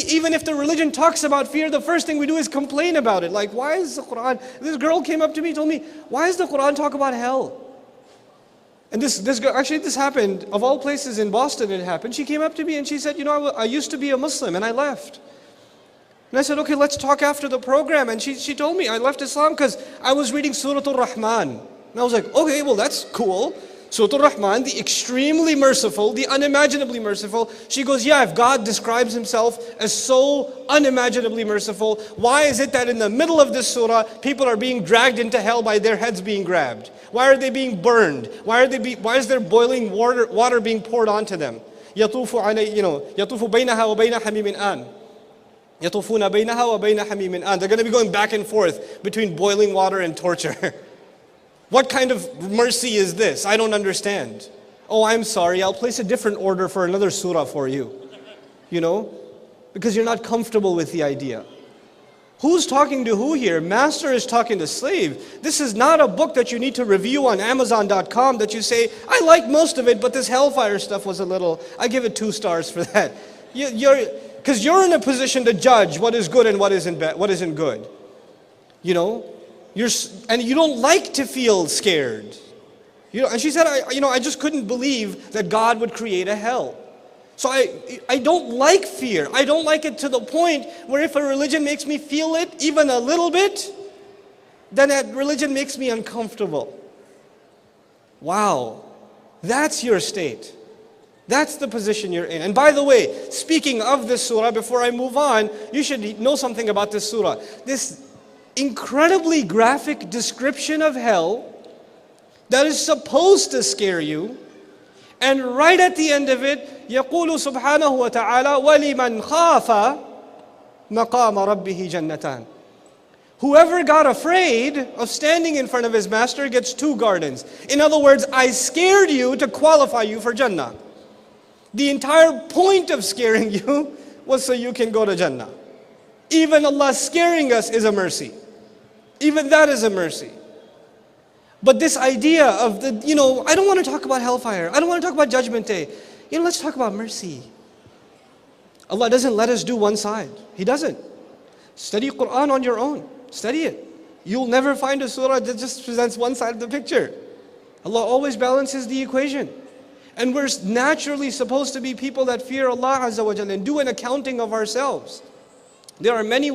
even if the religion talks about fear, the first thing we do is complain about it. Like, why is the Quran, this girl came up to me, told me, why does the Quran talk about hell? And this girl, actually this happened, of all places in Boston it happened. She came up to me and she said, you know, I used to be a Muslim and I left. And I said, okay, let's talk after the program. And she told me I left Islam because I was reading Surah Al-Rahman. And I was like, okay, well that's cool. Surah Al-Rahman, the extremely merciful, the unimaginably merciful. She goes, yeah, if God describes himself as so unimaginably merciful, why is it that in the middle of this surah, people are being dragged into hell by their heads being grabbed? Why are they being burned? Why is there boiling water being poured onto them? يَطُوفُ بَيْنَهَا وَبَيْنَ حَمِيمٍ آنٍ يَطُوفُونَ بَيْنَهَا وَبَيْنَ حَمِيمٍ آنٍ. They're going to be going back and forth between boiling water and torture. What kind of mercy is this? I don't understand. Oh, I'm sorry, I'll place a different order for another surah for you. You know? Because you're not comfortable with the idea. Who's talking to who here? Master is talking to slave. This is not a book that you need to review on Amazon.com that you say, I like most of it, but this hellfire stuff was a little, I give it 2 stars for that. Because you're in a position to judge what is good and what isn't good. You know? And you don't like to feel scared. You know, and she said, I just couldn't believe that God would create a hell. So I don't like fear. I don't like it to the point where if a religion makes me feel it even a little bit, then that religion makes me uncomfortable. Wow, that's your state. That's the position you're in. And by the way, speaking of this surah, before I move on, you should know something about this surah. This incredibly graphic description of hell that is supposed to scare you, and right at the end of it, يقول سبحانه وتعالى وَلِمَنْ خَافَ مَقَامَ رَبِّهِ جَنَّتَانِ. Whoever got afraid of standing in front of his master gets 2 gardens. In other words, I scared you to qualify you for Jannah. The entire point of scaring you was so you can go to Jannah. Even Allah scaring us is a mercy. Even that is a mercy. But this idea of I don't want to talk about hellfire. I don't want to talk about Judgment Day. Let's talk about mercy. Allah doesn't let us do one side. He doesn't. Study Quran on your own. Study it. You'll never find a surah that just presents one side of the picture. Allah always balances the equation. And we're naturally supposed to be people that fear Allah Azza wa Jalla and do an accounting of ourselves. There are many